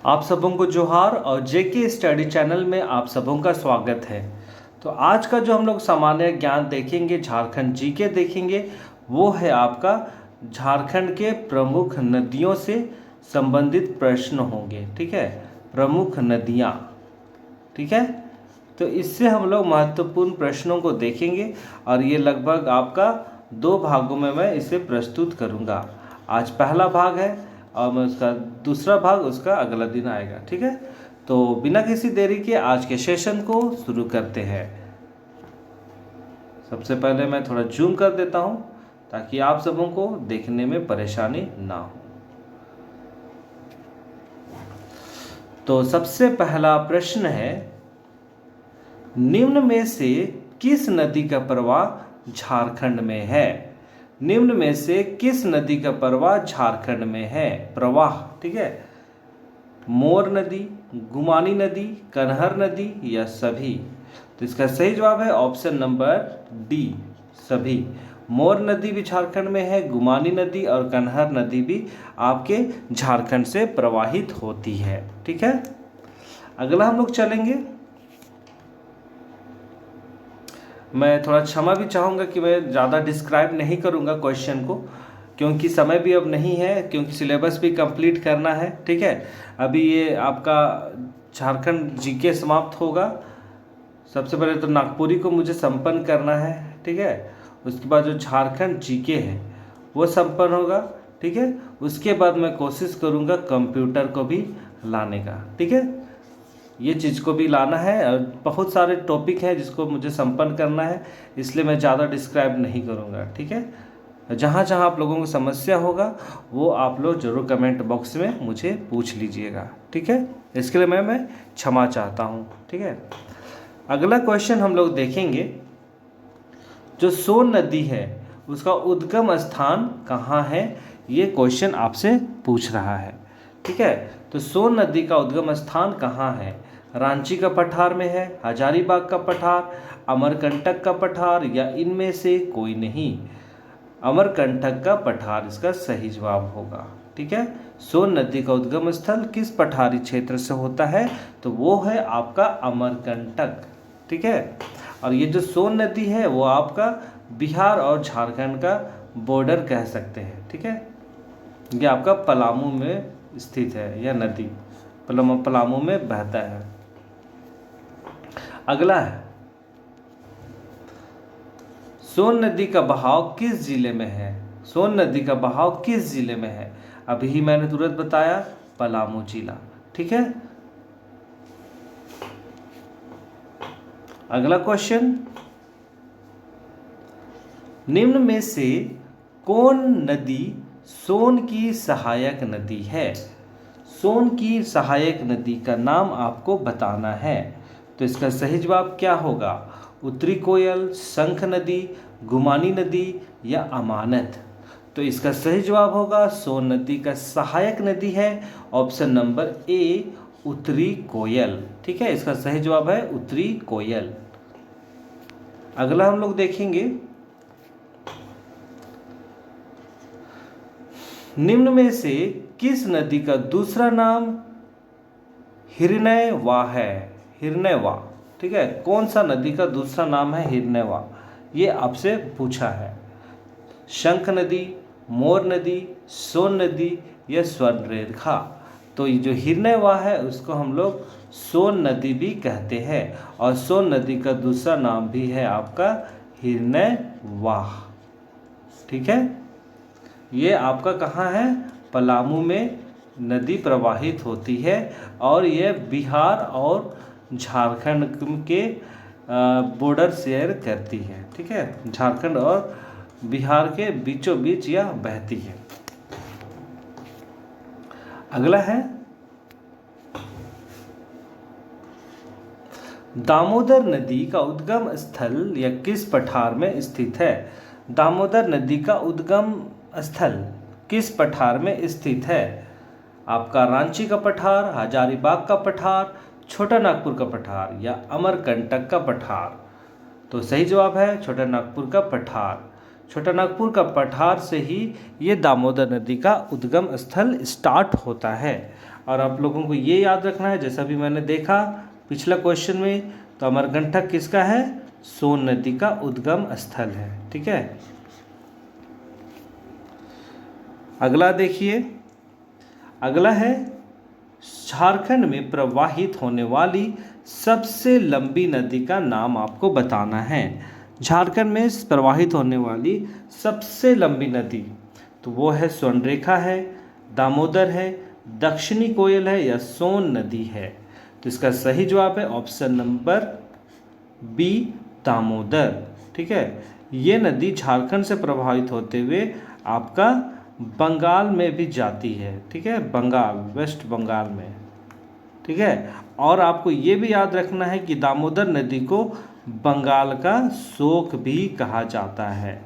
आप सबों को जोहार और जेके स्टडी चैनल में आप सबों का स्वागत है। तो आज का जो हम लोग सामान्य ज्ञान देखेंगे, झारखंड जीके देखेंगे, वो है आपका झारखंड के प्रमुख नदियों से संबंधित प्रश्न होंगे। ठीक है, प्रमुख नदियाँ। ठीक है, तो इससे हम लोग महत्वपूर्ण प्रश्नों को देखेंगे और ये लगभग आपका 2 भागों में मैं इसे प्रस्तुत करूँगा। आज पहला भाग है और मैं उसका दूसरा भाग उसका अगला दिन आएगा। ठीक है, तो बिना किसी देरी के आज के सेशन को शुरू करते हैं। सबसे पहले मैं थोड़ा जूम कर देता हूं ताकि आप सबों को देखने में परेशानी ना हो। तो सबसे पहला प्रश्न है, निम्न में से किस नदी का प्रवाह झारखंड में है? निम्न में से किस नदी का प्रवाह झारखंड में है? प्रवाह, ठीक है, मोर नदी, गुमानी नदी, कनहर नदी या सभी? तो इसका सही जवाब है ऑप्शन नंबर डी, सभी। मोर नदी भी झारखंड में है, गुमानी नदी और कनहर नदी भी आपके झारखंड से प्रवाहित होती है। ठीक है, अगला हम लोग चलेंगे। मैं थोड़ा क्षमा भी चाहूँगा कि मैं ज़्यादा डिस्क्राइब नहीं करूँगा क्वेश्चन को, क्योंकि समय भी अब नहीं है, क्योंकि सिलेबस भी कंप्लीट करना है। ठीक है, अभी ये आपका झारखंड जीके समाप्त होगा। सबसे पहले तो नागपुरी को मुझे संपन्न करना है। ठीक है, उसके बाद जो झारखंड जीके है वो संपन्न होगा। ठीक है, उसके बाद मैं कोशिश करूँगा कंप्यूटर को भी लाने का। ठीक है, ये चीज़ को भी लाना है और बहुत सारे टॉपिक हैं जिसको मुझे संपन्न करना है, इसलिए मैं ज़्यादा डिस्क्राइब नहीं करूँगा। ठीक है, जहाँ जहाँ आप लोगों को समस्या होगा वो आप लोग ज़रूर कमेंट बॉक्स में मुझे पूछ लीजिएगा। ठीक है, इसके लिए मैं क्षमा चाहता हूँ। ठीक है, अगला क्वेश्चन हम लोग देखेंगे। जो सोन नदी है उसका उद्गम स्थान कहाँ है? ये क्वेश्चन आपसे पूछ रहा है। ठीक है, तो सोन नदी का उद्गम स्थान कहाँ है? रांची का पठार में है, हजारीबाग का पठार, अमरकंटक का पठार या इनमें से कोई नहीं? अमरकंटक का पठार इसका सही जवाब होगा। ठीक है, सोन नदी का उद्गम स्थल किस पठारी क्षेत्र से होता है? तो वो है आपका अमरकंटक। ठीक है, और ये जो सोन नदी है वो आपका बिहार और झारखंड का बॉर्डर कह सकते हैं। ठीक है, ये आपका पलामू में स्थित है, यह नदी पलामू में बहता है। अगला है, सोन नदी का बहाव किस जिले में है? सोन नदी का बहाव किस जिले में है? अभी ही मैंने तुरंत बताया, पलामू जिला। ठीक है, अगला क्वेश्चन, निम्न में से कौन नदी सोन की सहायक नदी है? सोन की सहायक नदी का नाम आपको बताना है। तो इसका सही जवाब क्या होगा? उत्तरी कोयल, शंख नदी, गुमानी नदी या अमानत? तो इसका सही जवाब होगा सोन नदी का सहायक नदी है ऑप्शन नंबर ए, उत्तरी कोयल। ठीक है, इसका सही जवाब है उत्तरी कोयल। अगला हम लोग देखेंगे, निम्न में से किस नदी का दूसरा नाम हिरण्यवा है? हिरण्यवा, ठीक है, कौन सा नदी का दूसरा नाम है हिरण्यवा? ये आपसे पूछा है। शंख नदी, मोर नदी, सोन नदी या स्वर्णरेखा? तो ये जो हिरण्यवा है उसको हम लोग सोन नदी भी कहते हैं और सोन नदी का दूसरा नाम भी है आपका हिरण्यवा। ठीक है, ये आपका कहाँ है? पलामू में नदी प्रवाहित होती है और ये बिहार और झारखंड के बॉर्डर शेयर करती है। ठीक है, झारखंड और बिहार के बीचों बीच यह बहती है। अगला है, दामोदर नदी का उद्गम स्थल या किस पठार में स्थित है? दामोदर नदी का उद्गम स्थल किस पठार में स्थित है? आपका रांची का पठार, हजारीबाग का पठार, छोटा नागपुर का पठार या अमरकंटक का पठार? तो सही जवाब है छोटा नागपुर का पठार। छोटा नागपुर का पठार से ही ये दामोदर नदी का उद्गम स्थल स्टार्ट होता है। और आप लोगों को ये याद रखना है, जैसा भी मैंने देखा पिछला क्वेश्चन में, तो अमरकंटक किसका है? सोन नदी का उद्गम स्थल है। ठीक है, अगला देखिए, अगला है झारखंड में प्रवाहित होने वाली सबसे लंबी नदी का नाम आपको बताना है। झारखंड में प्रवाहित होने वाली सबसे लंबी नदी, तो वो है स्वर्णरेखा है, दामोदर है, दक्षिणी कोयल है या सोन नदी है। तो इसका सही जवाब है ऑप्शन नंबर बी, दामोदर। ठीक है, ये नदी झारखंड से प्रभावित होते हुए आपका बंगाल में भी जाती है। ठीक है, बंगाल, वेस्ट बंगाल में। ठीक है, और आपको ये भी याद रखना है कि दामोदर नदी को बंगाल का शोक भी कहा जाता है।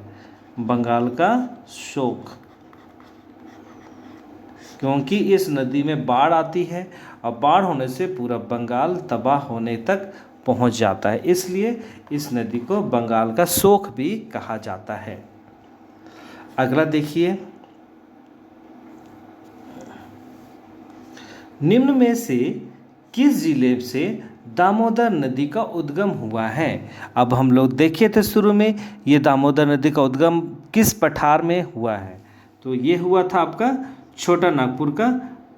बंगाल का शोक, क्योंकि इस नदी में बाढ़ आती है और बाढ़ होने से पूरा बंगाल तबाह होने तक पहुंच जाता है, इसलिए इस नदी को बंगाल का शोक भी कहा जाता है। अगला देखिए, निम्न में से किस जिले से दामोदर नदी का उद्गम हुआ है? अब हम लोग देखे थे शुरू में, ये दामोदर नदी का उद्गम किस पठार में हुआ है? तो ये हुआ था आपका छोटा नागपुर का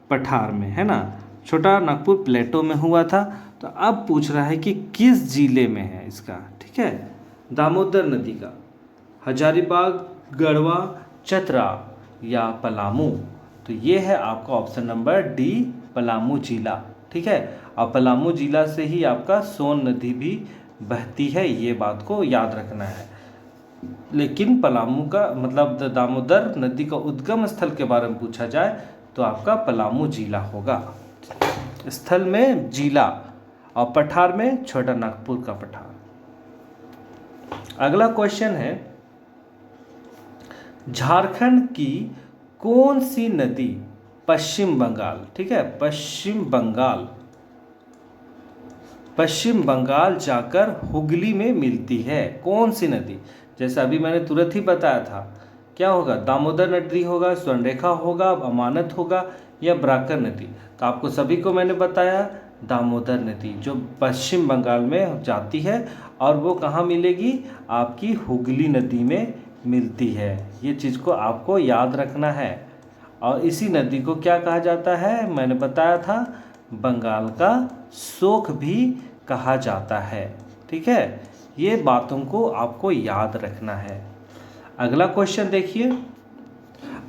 पठार में, है ना, छोटा नागपुर प्लेटो में हुआ था। तो अब पूछ रहा है कि किस जिले में है इसका। ठीक है, दामोदर नदी का, हजारीबाग, गढ़वा, चतरा या पलामू। तो ये है आपका ऑप्शन नंबर डी, पलामू जिला। ठीक है, और पलामू जिला से ही आपका सोन नदी भी बहती है, ये बात को याद रखना है। लेकिन पलामू का मतलब दामोदर नदी का उद्गम स्थल के बारे में पूछा जाए तो आपका पलामू जिला होगा। स्थल में जिला और पठार में छोटा नागपुर का पठार। अगला क्वेश्चन है, झारखंड की कौन सी नदी पश्चिम बंगाल, ठीक है, पश्चिम बंगाल जाकर हुगली में मिलती है? कौन सी नदी? जैसा अभी मैंने तुरंत ही बताया था, क्या होगा? दामोदर नदी होगा, स्वर्णरेखा होगा, अमानत होगा या ब्राकर नदी। तो आपको सभी को मैंने बताया दामोदर नदी जो पश्चिम बंगाल में जाती है और वो कहाँ मिलेगी? आपकी हुगली नदी में मिलती है। ये चीज़ को आपको याद रखना है। और इसी नदी को क्या कहा जाता है? मैंने बताया था बंगाल का शोक भी कहा जाता है। ठीक है, ये बातों को आपको याद रखना है। अगला क्वेश्चन देखिए,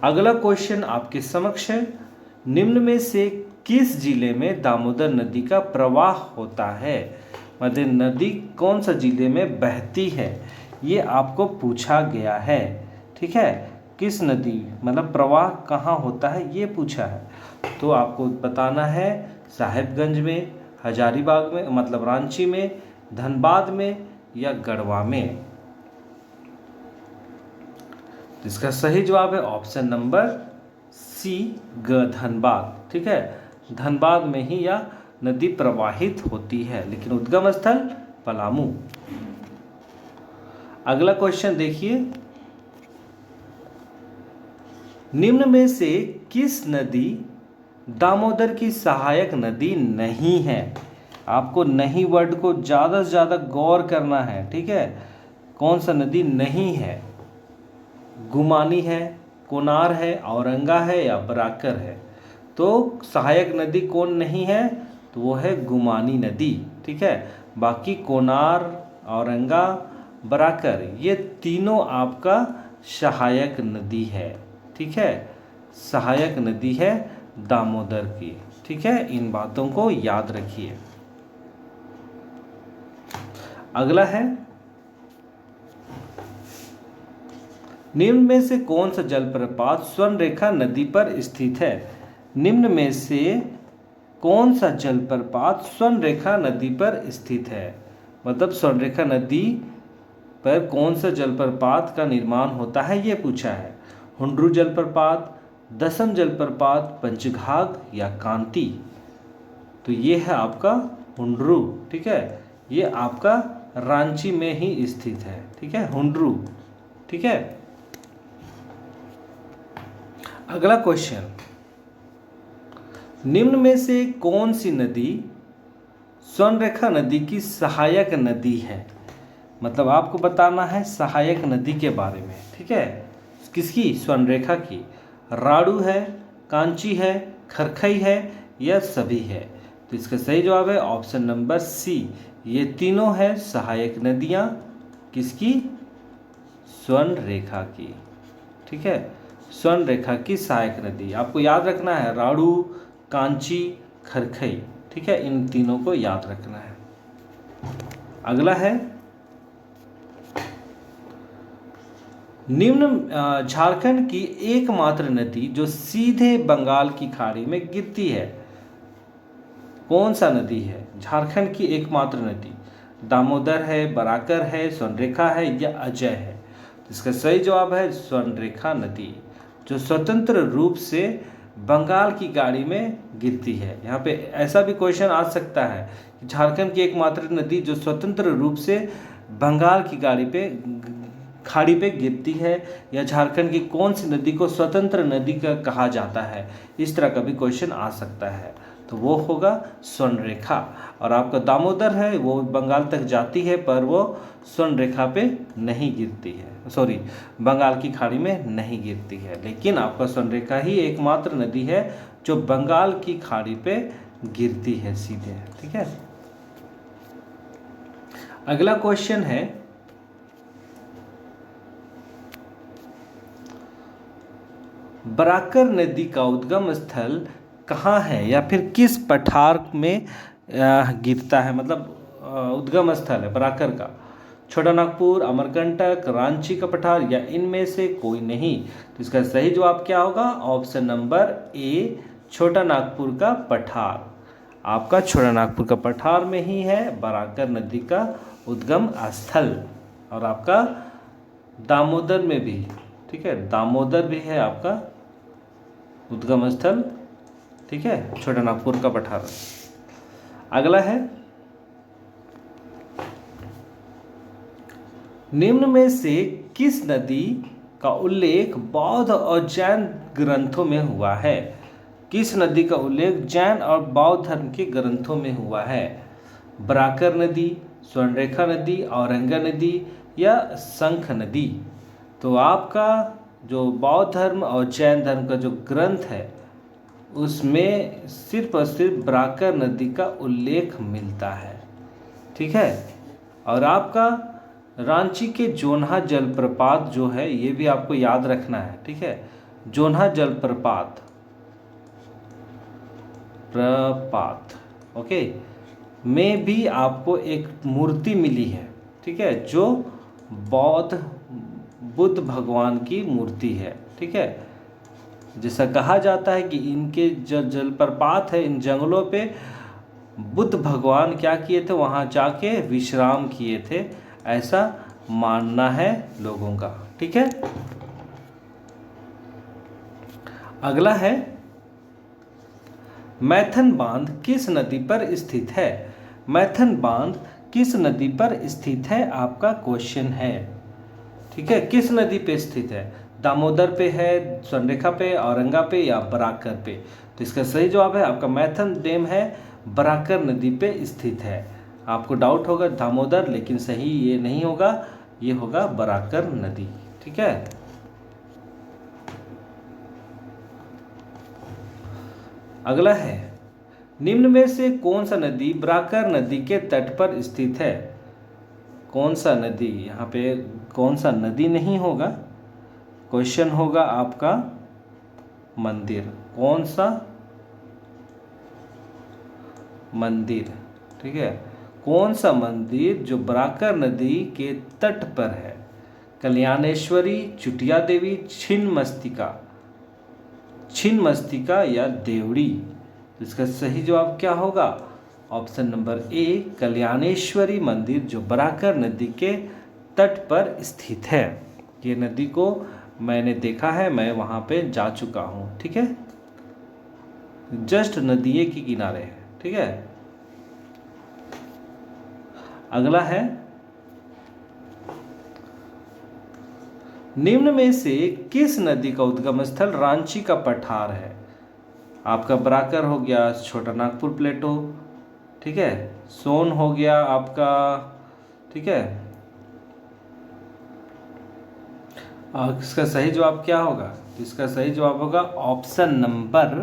अगला क्वेश्चन आपके समक्ष है, निम्न में से किस जिले में दामोदर नदी का प्रवाह होता है? मतलब नदी कौन सा जिले में बहती है, ये आपको पूछा गया है। ठीक है, किस नदी मतलब प्रवाह कहाँ होता है ये पूछा है। तो आपको बताना है साहेबगंज में, हजारीबाग में मतलब रांची में, धनबाद में या गढ़वा में। इसका सही जवाब है ऑप्शन नंबर सी, धनबाद। ठीक है, धनबाद में ही यह नदी प्रवाहित होती है, लेकिन उद्गम स्थल पलामू। अगला क्वेश्चन देखिए, निम्न में से किस नदी दामोदर की सहायक नदी नहीं है? आपको नहीं वर्ड को ज़्यादा से ज़्यादा गौर करना है। ठीक है, कौन सा नदी नहीं है? गुमानी है, कोनार है, औरंगा है या बराकर है? तो सहायक नदी कौन नहीं है? तो वो है गुमानी नदी। ठीक है, बाकी कोनार, औरंगा, बराकर ये तीनों आपका सहायक नदी है। ठीक है, सहायक नदी है दामोदर की। ठीक है, इन बातों को याद रखिए। अगला है, निम्न में से कौन सा जलप्रपात स्वर्णरेखा नदी पर स्थित है? निम्न में से कौन सा जलप्रपात स्वर्णरेखा नदी पर स्थित है? मतलब स्वर्णरेखा नदी पर कौन सा जलप्रपात का निर्माण होता है ये पूछा है। हुंड्रू जलप्रपात, दसम जलप्रपात, पंचघाघ या कांति? तो ये है आपका हुंड्रू। ठीक है, ये आपका रांची में ही स्थित है। ठीक है, हुंड्रू। ठीक है, अगला क्वेश्चन, निम्न में से कौन सी नदी स्वर्णरेखा नदी की सहायक नदी है? मतलब आपको बताना है सहायक नदी के बारे में, ठीक है। किसकी? स्वर्णरेखा की। राड़ू है, कांची है, खरखई है या सभी है? तो इसका सही जवाब है ऑप्शन नंबर सी, ये तीनों है सहायक नदियां। किसकी? स्वर्णरेखा की, ठीक है। स्वर्णरेखा की सहायक नदी आपको याद रखना है, राड़ू, कांची, खरखई, ठीक है, इन तीनों को याद रखना है। अगला है, निम्न झारखंड की एकमात्र नदी जो सीधे बंगाल की खाड़ी में गिरती है, कौन सा नदी है? झारखंड की एकमात्र नदी दामोदर है, बराकर है, स्वर्णरेखा है या अजय है? तो इसका सही जवाब है स्वर्णरेखा नदी, जो स्वतंत्र रूप से बंगाल की खाड़ी में गिरती है। यहाँ पे ऐसा भी क्वेश्चन आ सकता है कि झारखंड की एकमात्र नदी जो स्वतंत्र रूप से बंगाल की खाड़ी पे गिरती है, या झारखंड की कौन सी नदी को स्वतंत्र नदी का कहा जाता है, इस तरह का भी क्वेश्चन आ सकता है। तो वो होगा स्वर्णरेखा। और आपका दामोदर है वो बंगाल तक जाती है पर वो स्वर्णरेखा पे नहीं गिरती है, सॉरी बंगाल की खाड़ी में नहीं गिरती है, लेकिन आपका स्वर्णरेखा ही एकमात्र नदी है जो बंगाल की खाड़ी पे गिरती है सीधे, ठीक है। अगला क्वेश्चन है, बराकर नदी का उद्गम स्थल कहाँ है या फिर किस पठार में गिरता है? मतलब उद्गम स्थल है बराकर का छोटा नागपुर, अमरकंटक, रांची का पठार या इनमें से कोई नहीं? तो इसका सही जवाब क्या होगा? ऑप्शन नंबर ए, छोटा नागपुर का पठार। आपका छोटा नागपुर का पठार में ही है बराकर नदी का उद्गम स्थल। और आपका दामोदर में भी, ठीक है, दामोदर भी है आपका उद्गम स्थल, ठीक है, छोटा नागपुर का पठार। अगला है, निम्न में से किस नदी का उल्लेख बौद्ध और जैन ग्रंथों में हुआ है? किस नदी का उल्लेख जैन और बौद्ध धर्म के ग्रंथों में हुआ है? बराकर नदी, स्वर्णरेखा नदी, औरंगा नदी या शंख नदी? तो आपका जो बौद्ध धर्म और जैन धर्म का जो ग्रंथ है उसमें सिर्फ और सिर्फ बराकर नदी का उल्लेख मिलता है, ठीक है। और आपका रांची के जोन्हा जलप्रपात जो है ये भी आपको याद रखना है, ठीक है। जोन्हा जलप्रपात ओके में भी आपको एक मूर्ति मिली है, ठीक है, जो बुद्ध भगवान की मूर्ति है, ठीक है। जैसा कहा जाता है कि इनके जो जलप्रपात है इन जंगलों पे बुद्ध भगवान क्या किए थे, वहाँ जाके विश्राम किए थे, ऐसा मानना है लोगों का, ठीक है। अगला है, मैथन बांध किस नदी पर स्थित है? मैथन बांध किस नदी पर स्थित है आपका क्वेश्चन है, ठीक है। किस नदी पे स्थित है? दामोदर पे है, स्वर्णरेखा पे, औरंगा पे या बराकर पे? तो इसका सही जवाब है आपका मैथन डैम है बराकर नदी पे स्थित है। आपको डाउट होगा दामोदर, लेकिन सही ये नहीं होगा, ये होगा बराकर नदी, ठीक है। अगला है, निम्न में से कौन सा नदी बराकर नदी के तट पर स्थित है? कौन सा नदी? यहाँ पे कौन सा नदी नहीं होगा, क्वेश्चन होगा आपका मंदिर। कौन सा मंदिर, ठीक है, कौन सा मंदिर जो बराकर नदी के तट पर है? कल्याणेश्वरी, चुटिया देवी, छिन्नमस्तिका या देवड़ी? तो इसका सही जवाब क्या होगा? ऑप्शन नंबर ए, कल्याणेश्वरी मंदिर जो बराकर नदी के तट पर स्थित है। ये नदी को मैंने देखा है, मैं वहाँ पे जा चुका हूँ, ठीक है, जस्ट नदिये के किनारे है, ठीक है। अगला है, निम्न में से किस नदी का उद्गम स्थल रांची का पठार है? आपका बराकर हो गया, छोटा नागपुर प्लेटो, ठीक है, सोन हो गया आपका, ठीक है। इसका सही जवाब क्या होगा? इसका सही जवाब होगा ऑप्शन नंबर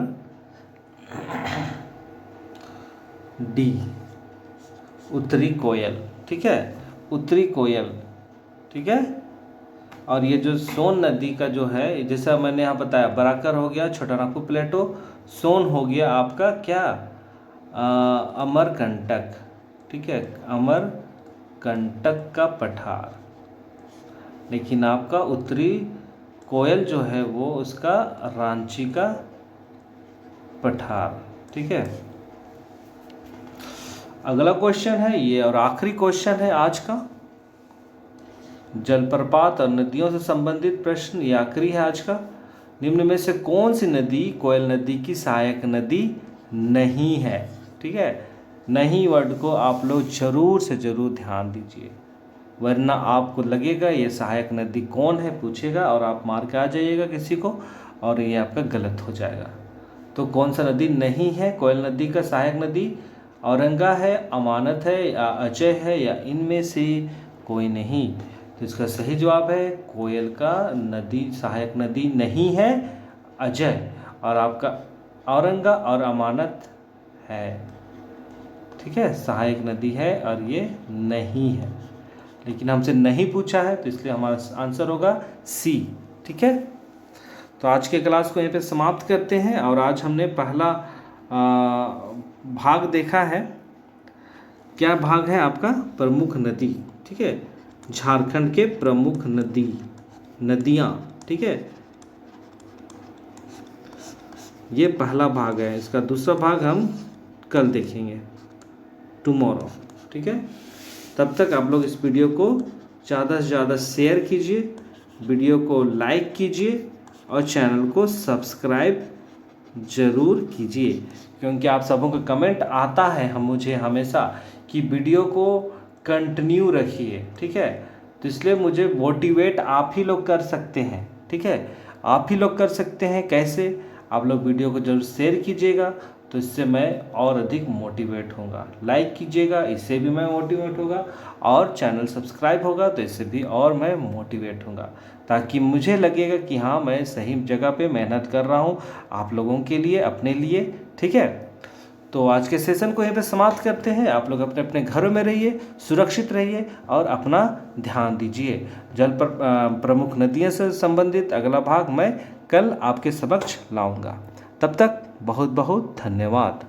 डी, उत्तरी कोयल, ठीक है, उत्तरी कोयल, ठीक है। और ये जो सोन नदी का जो है, जैसा मैंने यहाँ बताया, बराकर हो गया, छोटा नागपुर प्लेटो, सोन हो गया आपका क्या, अमरकंटक, ठीक है, अमरकंटक का पठार। लेकिन आपका उत्तरी कोयल जो है वो उसका रांची का पठार, ठीक है। अगला क्वेश्चन है ये, और आखिरी क्वेश्चन है आज का, जलप्रपात और नदियों से संबंधित प्रश्न, ये आखिरी है आज का। निम्न में से कौन सी नदी कोयल नदी की सहायक नदी नहीं है? ठीक है, नहीं वर्ड को आप लोग जरूर से जरूर ध्यान दीजिए, वरना आपको लगेगा ये सहायक नदी कौन है पूछेगा और आप मार के आ जाइएगा किसी को और ये आपका गलत हो जाएगा। तो कौन सा नदी नहीं है कोयल नदी का सहायक नदी? औरंगा है, अमानत है, या अजय है, या इनमें से कोई नहीं? तो इसका सही जवाब है कोयल का नदी सहायक नदी नहीं है अजय, और आपका औरंगा और अमानत है, ठीक है, सहायक नदी है और ये नहीं है। लेकिन हमसे नहीं पूछा है तो इसलिए हमारा आंसर होगा सी, ठीक है। तो आज के क्लास को यहीं पे समाप्त करते हैं। और आज हमने पहला भाग देखा है, क्या भाग है आपका? प्रमुख नदी, ठीक है, झारखंड के प्रमुख नदियाँ, ठीक है, ये पहला भाग है। इसका दूसरा भाग हम कल देखेंगे, टुमारो, ठीक है। तब तक आप लोग इस वीडियो को ज़्यादा से ज़्यादा शेयर कीजिए, वीडियो को लाइक कीजिए और चैनल को सब्सक्राइब ज़रूर कीजिए, क्योंकि आप सबों का कमेंट आता है मुझे हमेशा कि वीडियो को कंटिन्यू रखिए, ठीक है। तो इसलिए मुझे मोटिवेट आप ही लोग कर सकते हैं, ठीक है, आप ही लोग कर सकते हैं। कैसे? आप लोग वीडियो को जरूर शेयर कीजिएगा, तो इससे मैं और अधिक मोटिवेट होऊंगा। लाइक कीजिएगा, इससे भी मैं मोटिवेट होगा, और चैनल सब्सक्राइब होगा तो इससे भी और मैं मोटिवेट होऊंगा, ताकि मुझे लगेगा कि हाँ मैं सही जगह पे मेहनत कर रहा हूँ आप लोगों के लिए, अपने लिए, ठीक है। तो आज के सेशन को यहीं पे समाप्त करते हैं। आप लोग अपने अपने घरों में रहिए, सुरक्षित रहिए और अपना ध्यान दीजिए। जल पर प्रमुख नदियों से संबंधित अगला भाग मैं कल आपके समक्ष लाऊंगा। तब तक बहुत बहुत धन्यवाद।